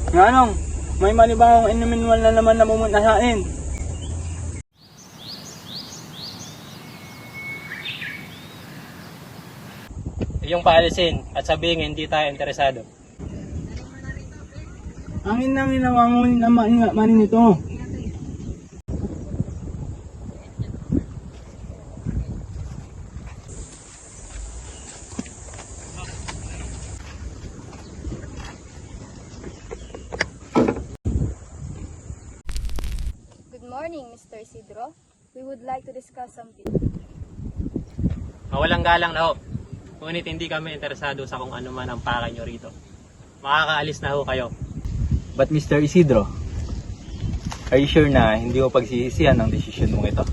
Nganong, may manibawang inuminwal na naman na pumunta sa akin. Iyong paalisin at sabihin hindi tayo interesado. Ang inang inawangunin na manin ito. Good morning, Mr. Isidro. We would like to discuss something. Mawalang galang na ho. Ngunit hindi kami interesado sa kung ano man ang pakay nyo rito. Makakaalis na ho kayo. But Mr. Isidro, are you sure na hindi mo pagsisisihan ang desisyon mong ito?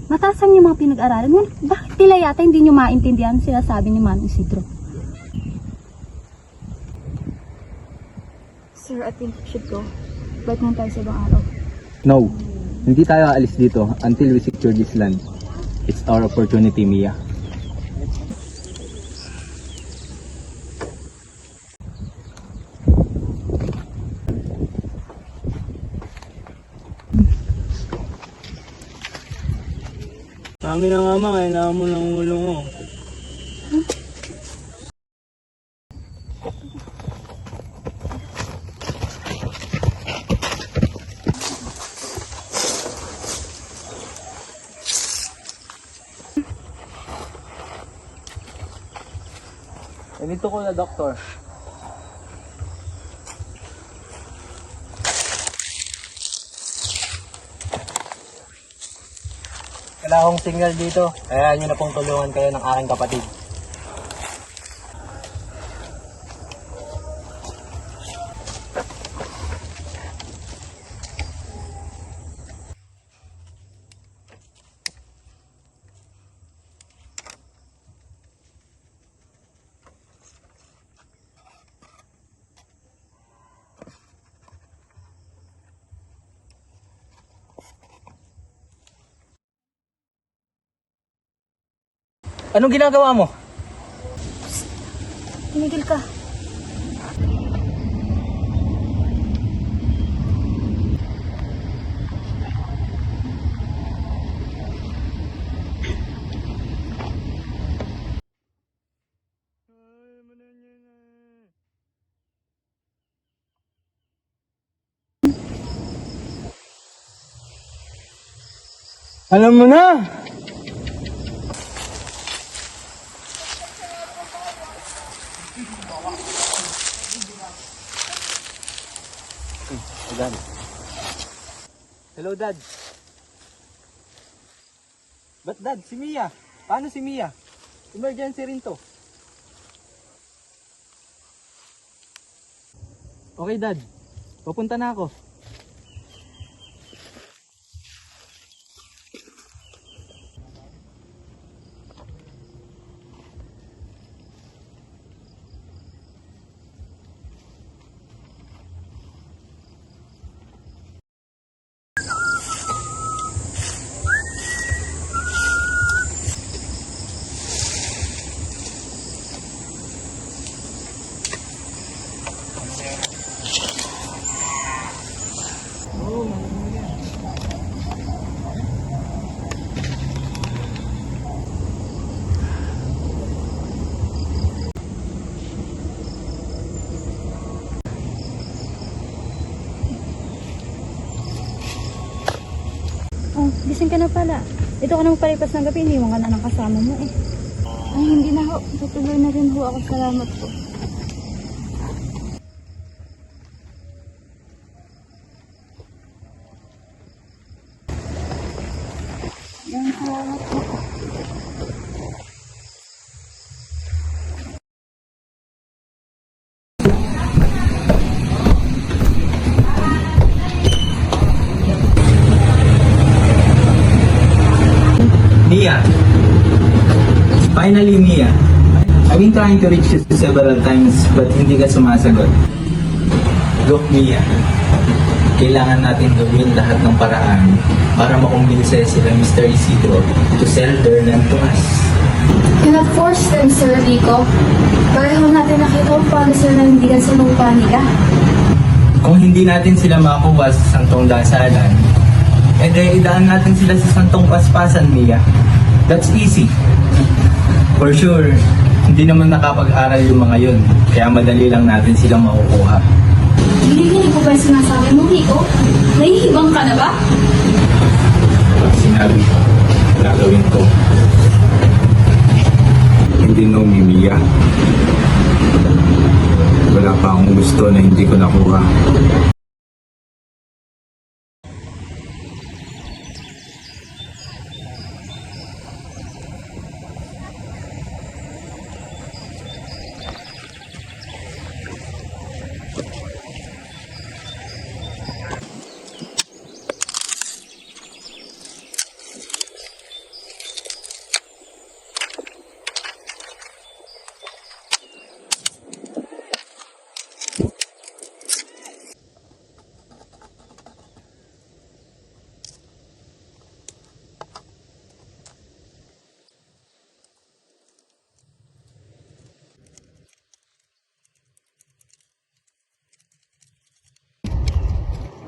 Mataas ang yung mga pinag-aralan mo. Bakit tila yata hindi nyo maintindihan sila sabi ni Manong Isidro? Sir, I think we should go. Balik na tayo sa ibang araw. No, hindi tayo aalis dito until we secure this land. It's our opportunity, Mia. Kami na nga mga, kailangan mo ng ulo mo. Ganito ko na, Doktor. Wala akong signal dito. Kaya nyo na pong tulungan kayo ng aking kapatid. Anong ginagawa mo? Tumigil ka. Alam mo na! Dad. Hello, Dad. But Dad, si Mia. Paano si Mia? Emergency rin to. Okay, Dad. Papunta na ako. Oh, gising ka na pala. Ito ka na magpalipas ng gabi, iniwan ka na ng kasama mo eh. Ay, hindi na ho. Tutuloy na rin ho ako. Salamat po. Yan, salamat po. Mia. Finally, Mia. I've been trying to reach you several times but hindi ka sumasagot. Look, Mia. Kailangan natin gawin lahat ng paraan para makumbinse sila Mr. Isidro to sell their land to us. Cannot force them, Sir Rico. Pareho natin nakita kung paano sila nanindigan sa lupa nila. Kung hindi natin sila makuha sa santong dasalan, idaan natin sila sa santong paspasan, Mia. That's easy. For sure, hindi naman nakapag-aral yung mga yun, kaya madali lang natin silang makukuha. Hinihinig ko ba yung sinasabi mo, Rico? Nahihibang ka na ba? Sinabi ko, gagawin ko. Hindi no, Mia. Wala pa akong gusto na hindi ko nakuha.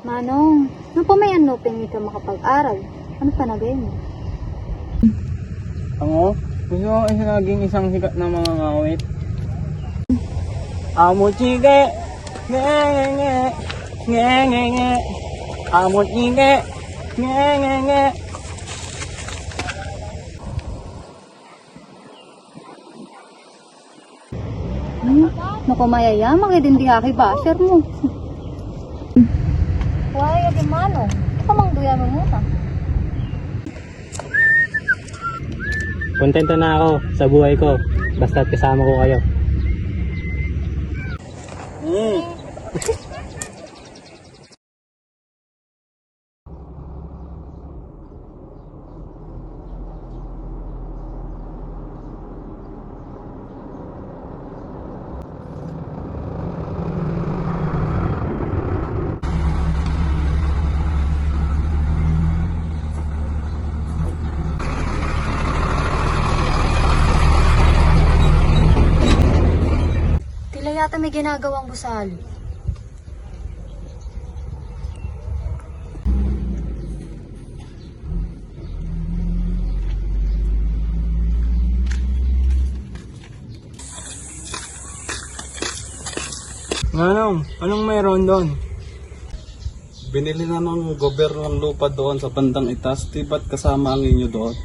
Manong, nung pa may unoping ka makapag-aral, ano pa nagay mo? Ako, gusto ko isa naging isang sikat na mga ngawit. Amo chike, nge nge nge, nge nge nge. Amo chike, nge nge nge. Naku mayayama kayo din di haki basher mo. Why, adi Manong? Kamang duya mo muna. Kontento na ako sa buhay ko, basta't kasama ko kayo. Tila yata may ginagawang gusali. Anong mayroon doon? Binili na ng gobyerno ng lupa doon sa bandang itas. Di ba't kasama ang inyo doon?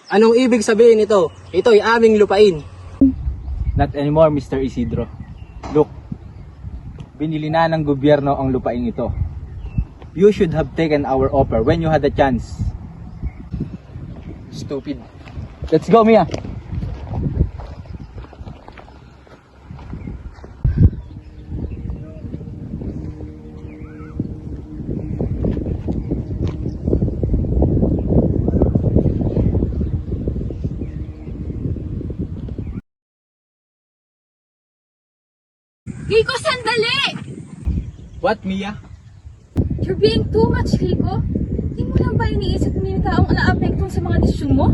Anong ibig sabihin nito? Ito'y aming lupain. Not anymore, Mr. Isidro. Look, binili na ng gobyerno ang lupain ito. You should have taken our offer when you had the chance. Stupid. Let's go, Mia! Rico, sandali! What, Mia? You're being too much, Rico. Hindi mo lang ba iniisip mo yung taong na-apekto sa mga desisyon mo?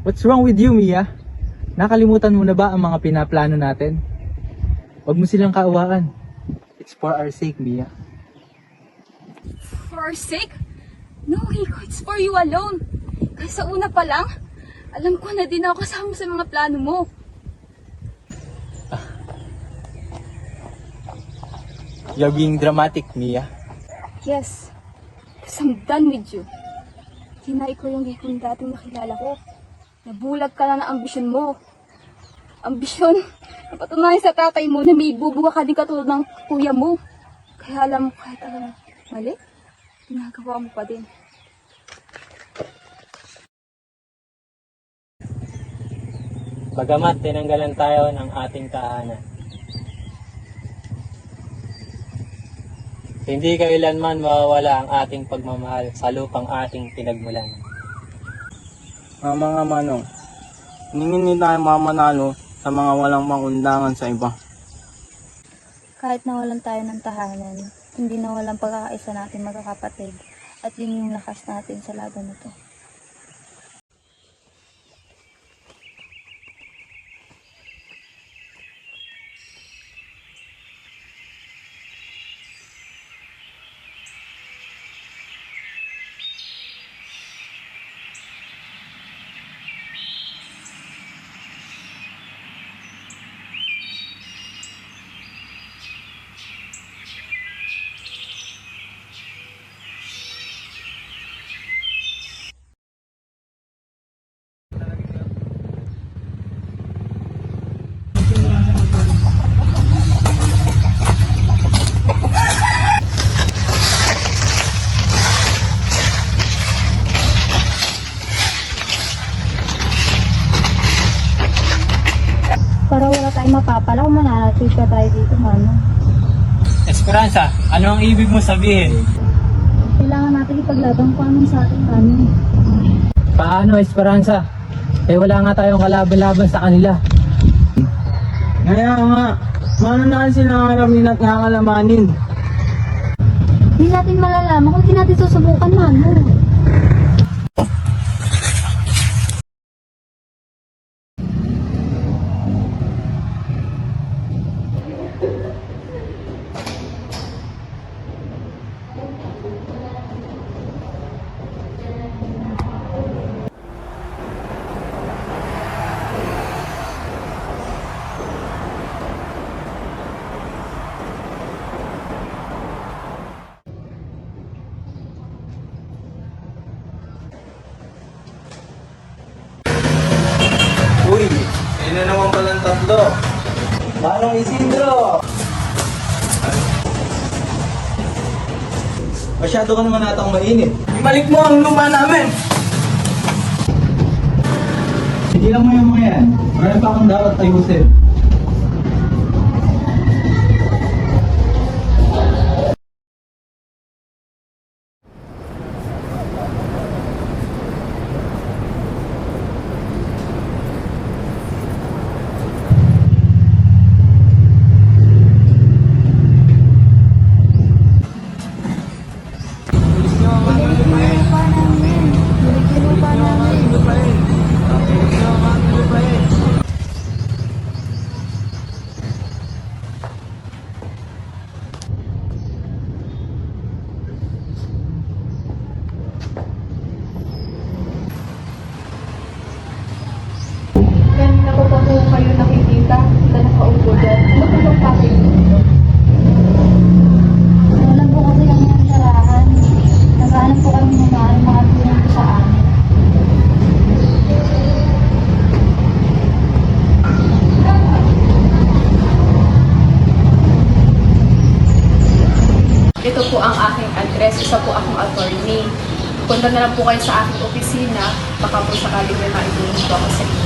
What's wrong with you, Mia? Nakalimutan mo na ba ang mga pinaplano natin? Huwag mo silang kaawaan. It's for our sake, Mia. For our sake? No, Rico, it's for you alone. Kasi sa una pa lang, alam ko na din ako kasama sa mga plano mo. You're being dramatic, Mia. Yes, because I'm done with you. Hinay ko yung Rico na dating nakilala ko. Nabulag ka na ng ambisyon mo. Ambisyon na patunayan sa tatay mo na may ibubuha ka din katulad ng kuya mo. Kaya alam mo kahit alam mo, mali, ginagawa mo pa din. Bagamat tinanggalan tayo ng ating tahanan, hindi kailanman mawawala ang ating pagmamahal sa lupang ating pinagmulan. Mga manong, hindi tayo mamanalo sa mga walang pangundangan sa iba. Kahit nawalan tayo ng tahanan, hindi nawalan pagkakaisa natin magkakapatid at yun yung lakas natin sa laban nito. Para wala tayong mapapala kung mananatid ka tayo dito, mano. Esperanza, ano ang ibig mo sabihin? Kailangan natin ipaglaban kung anong sa ating mano. Paano, Esperanza? Wala nga tayong kalaban-laban sa kanila. Kaya nga, paano na sila ngalamin at ngakalamanin? Hindi natin malalaman kung hindi natin susubukan, mano. Uy, yun na naman palang tatlo. Manong Isidro! Masyado ka naman natang mainit. Ibalik mo ang luma namin! Sige lang mo yung mga yan. Marami pa akong dapat ayusin. Kanina ko pa po kayo nakikita na nakaupo dyan. Ano po yung topic? Alam po kasi kami ng sarahan. Naghahanap po kami ng mga tulong po sa amin. Ito po ang aking address. Isa po akong attorney. Punta na lang po kayo sa aking opisina. Baka po sakaling may maitulong po ako sa inyo.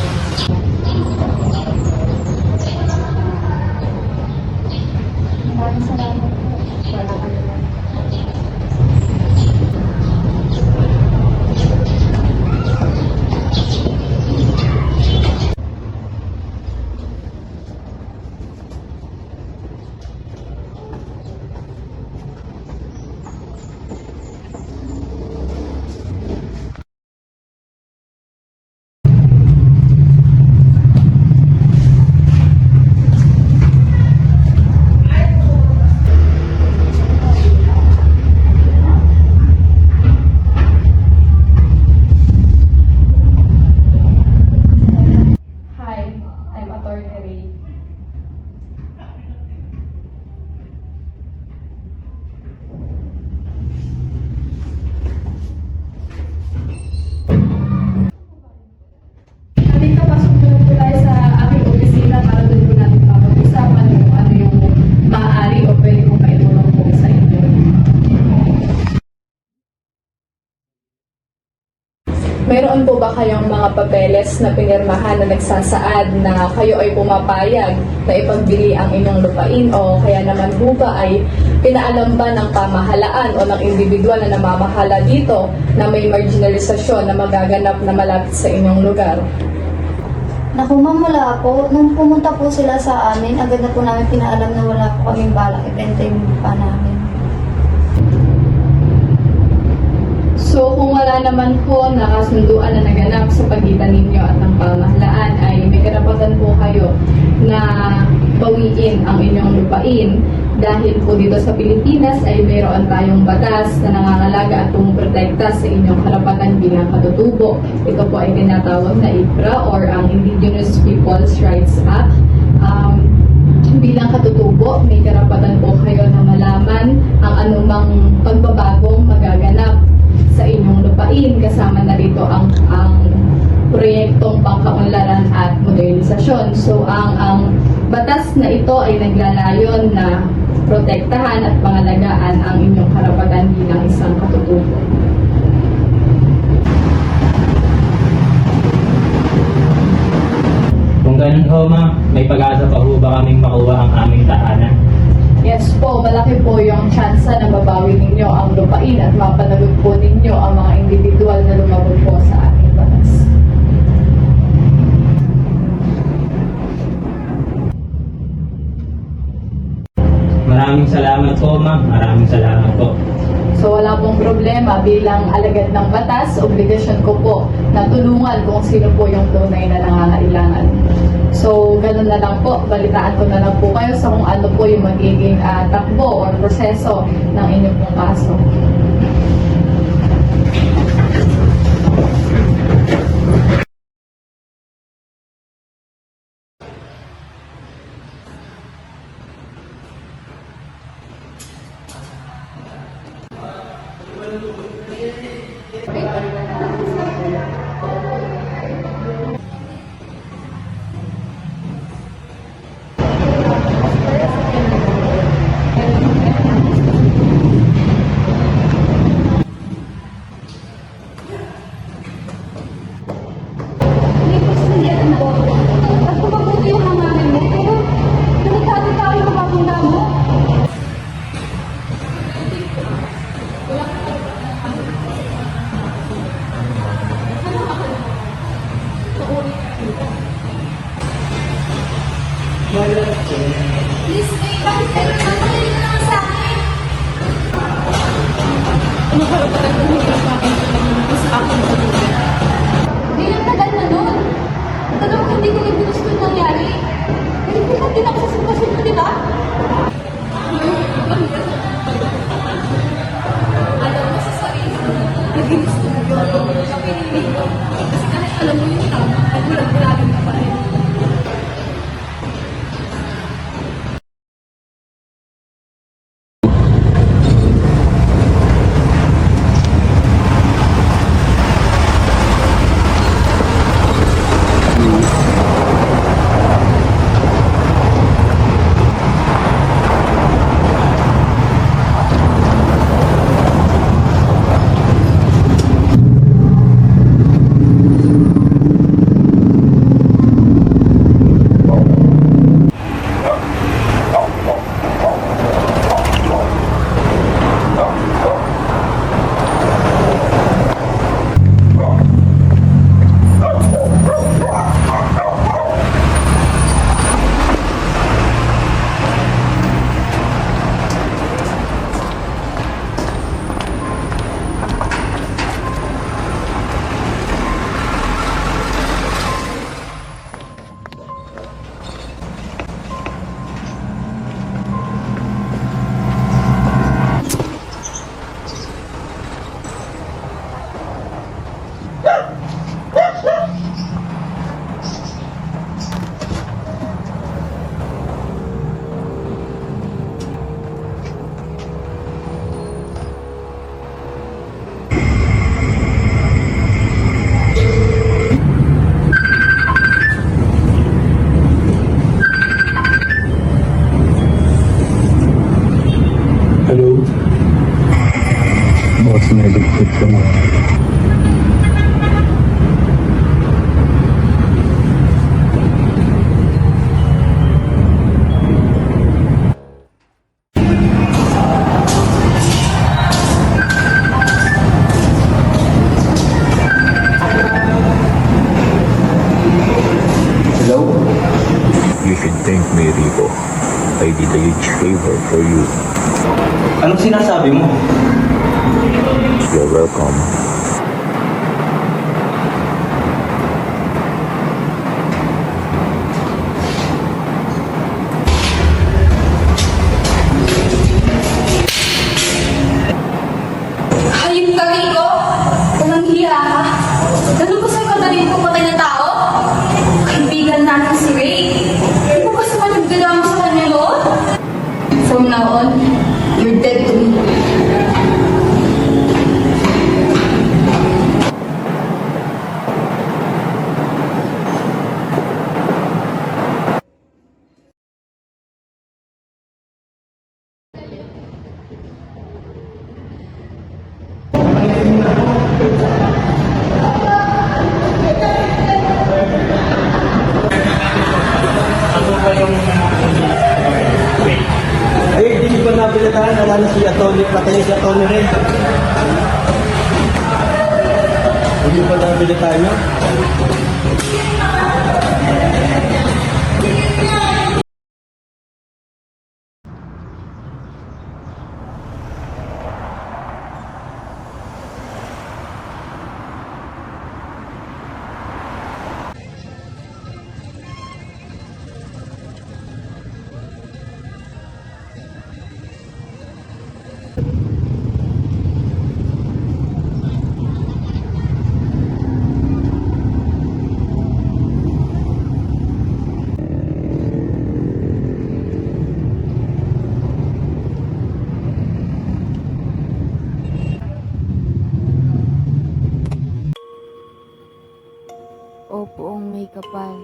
Maraming salamat po. Wala ka naman. Mayroon po ba kayong mga papeles na pinirmahan na nagsasaad na kayo ay pumapayag na ipagbili ang inyong lupain o kaya naman po ba ay pinaalam ba ng pamahalaan o ng individual na namamahala dito na may marginalisasyon na magaganap na malapit sa inyong lugar? Naku ma'am, wala po. Nung pumunta po sila sa amin, agad na po namin pinaalam na wala po kaming balak ibenta yung lupa namin. So kung wala naman po na kasunduan na naganap sa pagitan ninyo at ng pamahalaan ay may karapatan po kayo na bawiin ang inyong lupain dahil po dito sa Pilipinas ay mayroon tayong batas na nangangalaga at pumuprotekta sa inyong karapatan bilang katutubo. Ito po ay tinatawag na IPRA or ang Indigenous Peoples' Rights Act. Bilang katutubo, may karapatan po kayo na malaman ang anumang pagbabagong magaganap sa inyong lupain. Kasama na rito ang proyektong pangkaunlaran at modernisasyon. So ang batas na ito ay naglalayon na protektahan at pangalagaan ang inyong karapatan bilang isang katutubo. Kung ganun ho ma'am, may pag-asa pa ho ba kaming makuha ang aming tahanan? Yes po, malaki po yung tsansa na mabawi ninyo ang lupain at mapanagot po ninyo ang mga individual na lumabog po sa ating batas. Maraming salamat po ma'am, maraming salamat po. So wala pong problema bilang alagad ng batas, obligasyon ko po na tulungan kung sino po yung tunay na nangangailangan. So ganun na lang po, balitaan ko na lang po kayo sa kung ano po yung magiging takbo or proseso ng inyong pong kaso. Bilang tagal na nun. Talagang hindi ko rin gusto yung nangyari. Hindi ko din ako sa sitwasyon ko, di ba? Alam mo sa sarili mo, naging gusto mo yun. Sa pinilig ko. Kasi kahit alam mo yung tama, ay bulag-bulagin ka pa rin. did a huge favor for you. Anong sinasabi mo? You're welcome. Hayop ka, Rico! Walang hiya ka! Ganun ba sa'yo kadaling pumatay na tao? Kaibigan natin si Ray. Hindi mo kasi managdala mo sa kanya yun? From now on, you're dead to me. Ay, hindi ba nabilitaan? Wala na si Atty. Patay si Atty. Ren. Hindi ba nabilitaan nyo? O poong may kapal,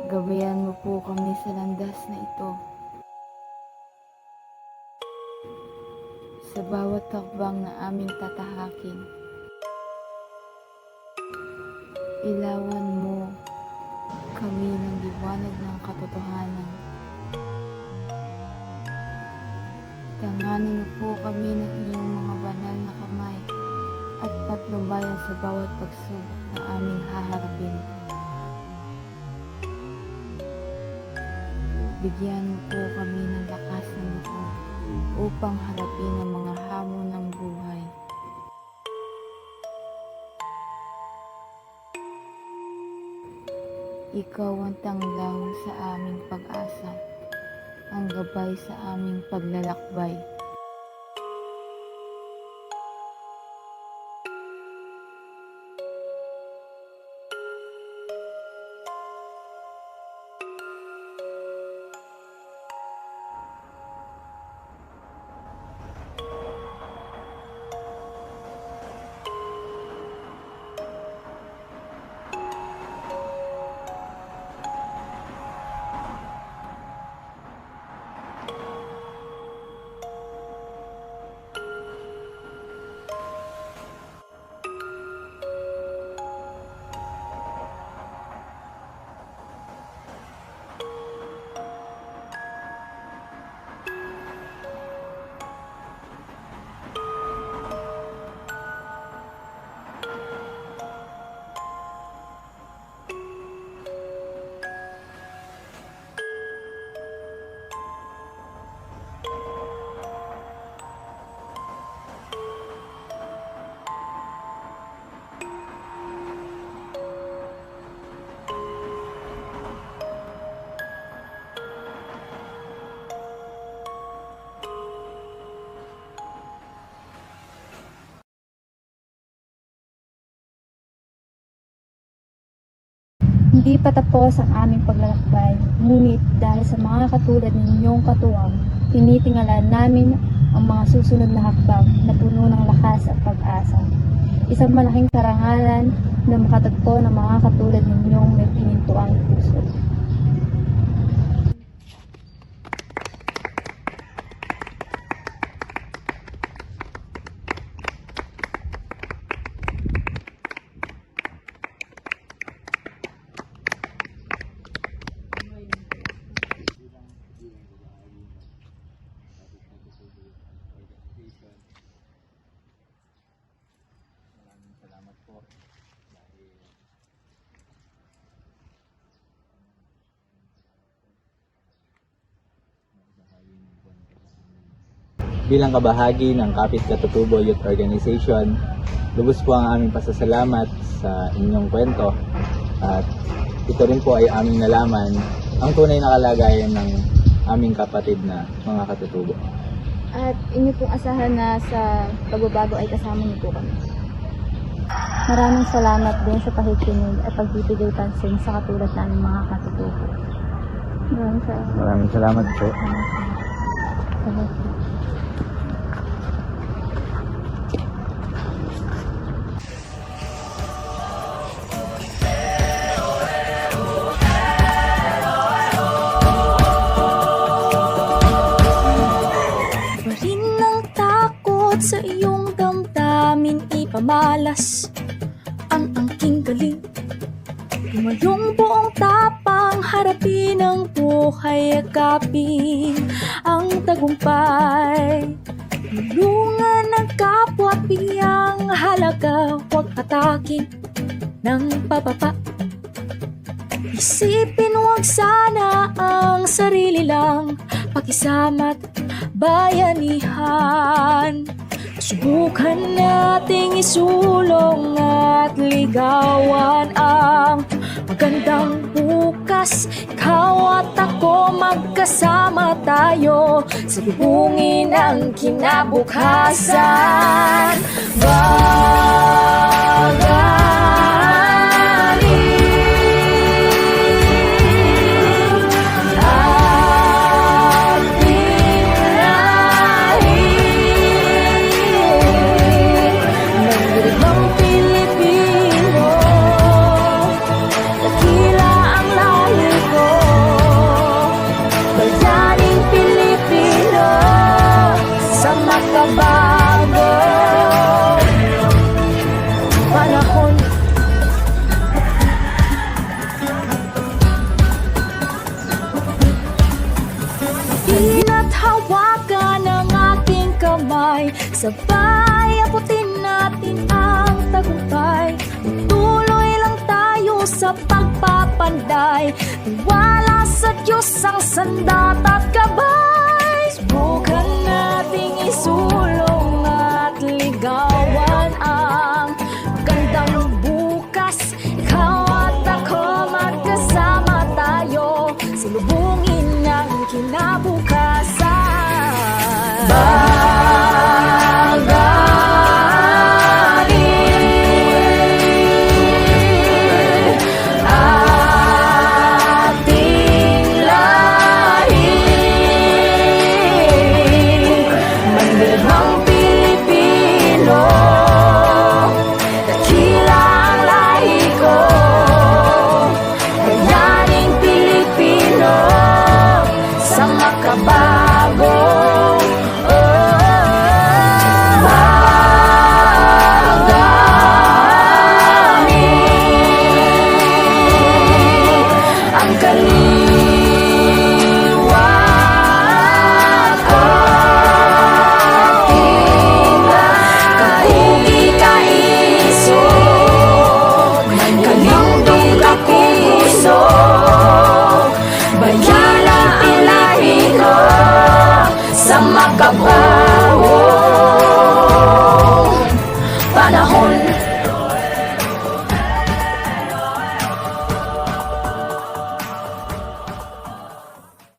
gabayan mo po kami sa landas na ito. Sa bawat takbang na aming tatahakin, ilawan mo kami ng liwanag ng katotohanan. Tanganin mo po kami ng inyong mga banal na kamay at patnubayan sa bawat pagsubok na aming haharapin. Bigyan mo po kami ng lakas ng loob upang harapin ang mga hamon ng buhay. Ikaw ang tanglaw sa aming pag-asa, ang gabay sa aming paglalakbay. Hindi pa tapos ang aming paglalakbay, ngunit dahil sa mga katulad ninyong katuwang, tinitingala namin ang mga susunod na hakbang na puno ng lakas at pag-asa. Isang malaking karangalan na makatagpo ng mga katulad ninyong may pinintuang puso. Salamat po. bilang kabahagi ng Kapit Katutubo Youth Organization, lubos po ang aming pasasalamat sa inyong kwento at ito rin po ay aming nalaman ang tunay na kalagayan ng aming kapatid na mga katutubo. At inyo pong asahan na sa pagbabago ay kasama niyo po kami. Maraming salamat din sa pakikinig at pagbibigay pansin sa katulad namin mga katutubo. Maraming salamat po. Rin ng takot sa iyong damdamin ipamalas ang angking galing. Tumayong buong tapang harapin ang buhay, yakapin ang tagumpay. Tulungan ng kapwa biyang halaga, huwag atakin ng pababa. Isipin huwag sana ang sarili lang, pakisama't bayanihan. Subukan nating isulong at ligawan ang magandang bukas. Ikaw at ako magkasama tayo, salubungin ang kinabukasan. Ina't hawakan ang ating kamay, sabay abutin natin ang tagumpay. Tuloy lang tayo sa pagpapanday, tiwala sa Diyos ang sandat at gabay. Subukan nating isulong